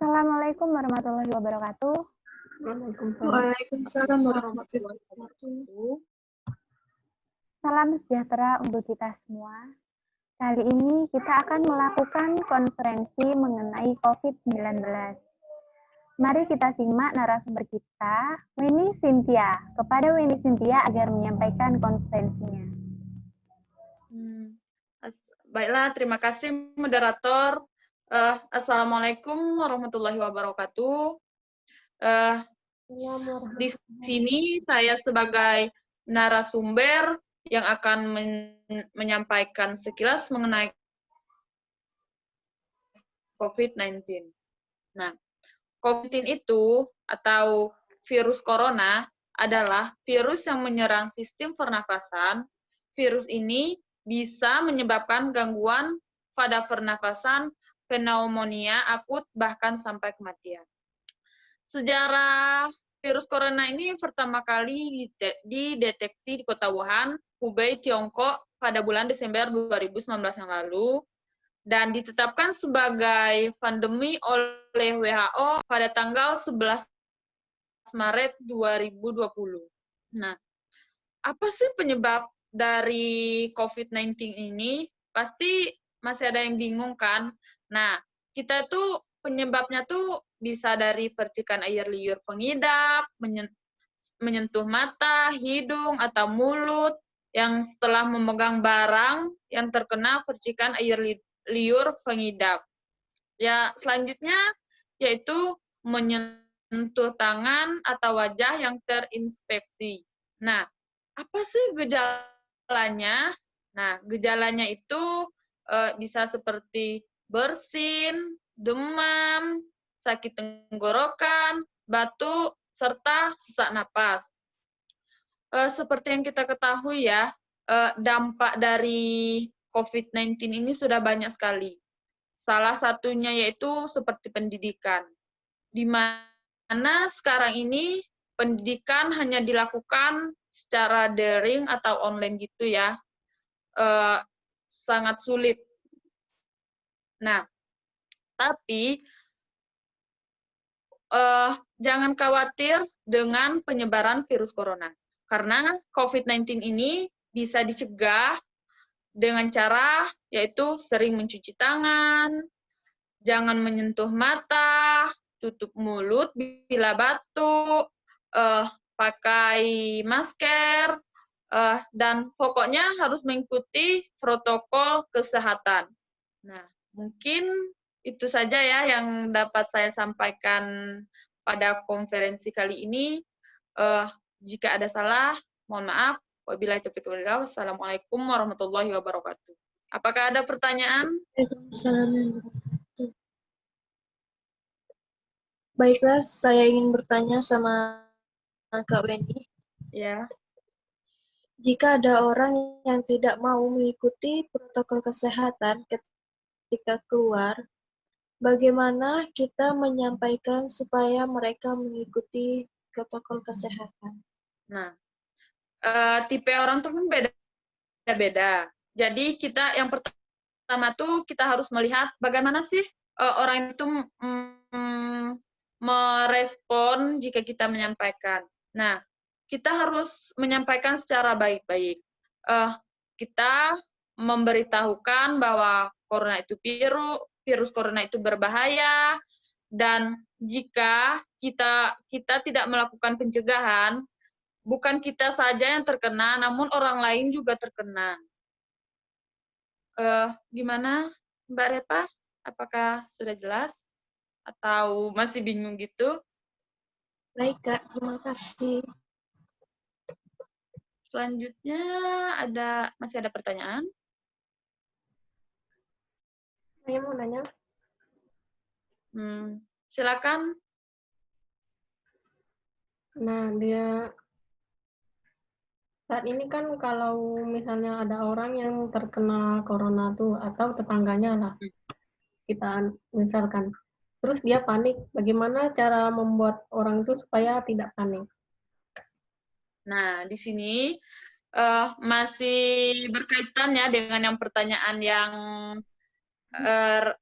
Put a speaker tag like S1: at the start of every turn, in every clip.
S1: Assalamualaikum warahmatullahi wabarakatuh.
S2: Waalaikumsalam warahmatullahi wabarakatuh.
S1: Salam sejahtera untuk kita semua. Kali ini kita akan melakukan konferensi mengenai COVID-19. Mari kita simak narasumber kita, Weni Cynthia. Kepada Weni Cynthia agar menyampaikan konferensinya.
S3: Baiklah, terima kasih moderator. Assalamualaikum warahmatullahi wabarakatuh. Di sini saya sebagai narasumber yang akan menyampaikan sekilas mengenai COVID-19. Nah, COVID-19 itu atau virus corona adalah virus yang menyerang sistem pernafasan. Virus ini bisa menyebabkan gangguan pada pernafasan, pneumonia akut, bahkan sampai kematian. Sejarah virus corona ini pertama kali dideteksi di kota Wuhan, Hubei, Tiongkok pada bulan Desember 2019 yang lalu, dan ditetapkan sebagai pandemi oleh WHO pada tanggal 11 Maret 2020. Nah, apa sih penyebab dari COVID-19 ini? Pasti masih ada yang bingung kan? Nah, kita tuh penyebabnya tuh bisa dari percikan air liur pengidap, menyentuh mata, hidung, atau mulut, yang setelah memegang barang yang terkena percikan air liur pengidap. Ya, selanjutnya yaitu menyentuh tangan atau wajah yang terinfeksi. Nah, apa sih gejalanya? Nah, gejalanya itu bisa seperti bersin, demam, sakit tenggorokan, batuk, serta sesak napas. Seperti yang kita ketahui ya, dampak dari COVID-19 ini sudah banyak sekali. Salah satunya yaitu seperti pendidikan, di mana sekarang ini pendidikan hanya dilakukan secara daring atau online gitu ya, sangat sulit. Nah, tapi jangan khawatir dengan penyebaran virus corona, karena COVID-19 ini bisa dicegah dengan cara yaitu sering mencuci tangan, jangan menyentuh mata, tutup mulut bila batuk, pakai masker, dan pokoknya harus mengikuti protokol kesehatan. Nah, mungkin itu saja ya yang dapat saya sampaikan pada konferensi kali ini. Jika ada salah, mohon maaf. Wabillahi taufiq wal hidayah. Wassalamualaikum warahmatullahi wabarakatuh. Apakah ada pertanyaan?
S2: Waalaikumsalam. Baiklah, saya ingin bertanya sama Kak Weni.
S3: Ya.
S2: Jika ada orang yang tidak mau mengikuti protokol kesehatan ketika keluar, bagaimana kita menyampaikan supaya mereka mengikuti protokol kesehatan?
S3: Nah, tipe orang tuh kan beda-beda. Jadi kita yang pertama tuh kita harus melihat bagaimana sih orang itu merespon jika kita menyampaikan. Nah, kita harus menyampaikan secara baik-baik. Kita memberitahukan bahwa corona itu virus corona itu berbahaya, dan jika kita tidak melakukan pencegahan, bukan kita saja yang terkena, namun orang lain juga terkena. Gimana, Mbak Repa? Apakah sudah jelas? Atau masih bingung gitu?
S2: Baik, Kak. Terima kasih.
S3: Selanjutnya masih ada pertanyaan?
S4: Saya mau nanya.
S3: Silakan.
S4: Nah, saat ini kan kalau misalnya ada orang yang terkena corona tuh atau tetangganya lah, kita misalkan, terus dia panik, bagaimana cara membuat orang itu supaya tidak panik?
S3: Nah, di sini masih berkaitan ya dengan yang pertanyaan yang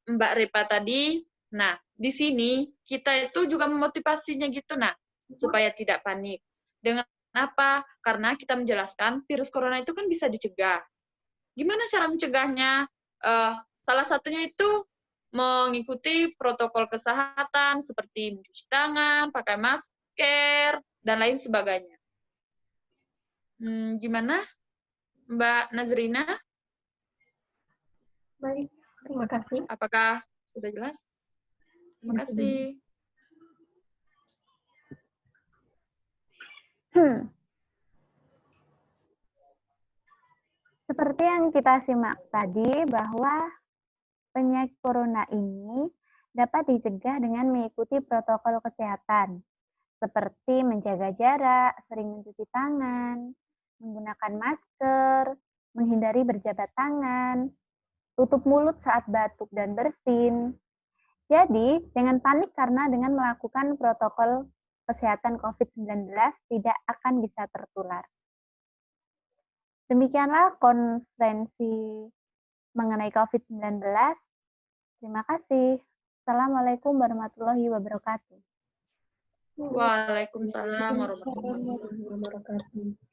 S3: Mbak Repa tadi. Nah, di sini kita itu juga memotivasinya gitu, nah, supaya tidak panik. Dengan apa? Karena kita menjelaskan virus corona itu kan bisa dicegah. Gimana cara mencegahnya? Salah satunya itu mengikuti protokol kesehatan seperti mencuci tangan, pakai masker, dan lain sebagainya. Gimana, Mbak Nazrina?
S4: Baik, terima kasih.
S3: Apakah sudah jelas? Terima kasih.
S1: Seperti yang kita simak tadi, bahwa penyakit corona ini dapat dicegah dengan mengikuti protokol kesehatan, seperti menjaga jarak, sering mencuci tangan, menggunakan masker, menghindari berjabat tangan, tutup mulut saat batuk dan bersin. Jadi, jangan panik karena dengan melakukan protokol kesehatan COVID-19 tidak akan bisa tertular. Demikianlah konferensi mengenai COVID-19. Terima kasih. Assalamualaikum warahmatullahi wabarakatuh.
S3: Waalaikumsalam warahmatullahi wabarakatuh.
S4: Wabarakatuh.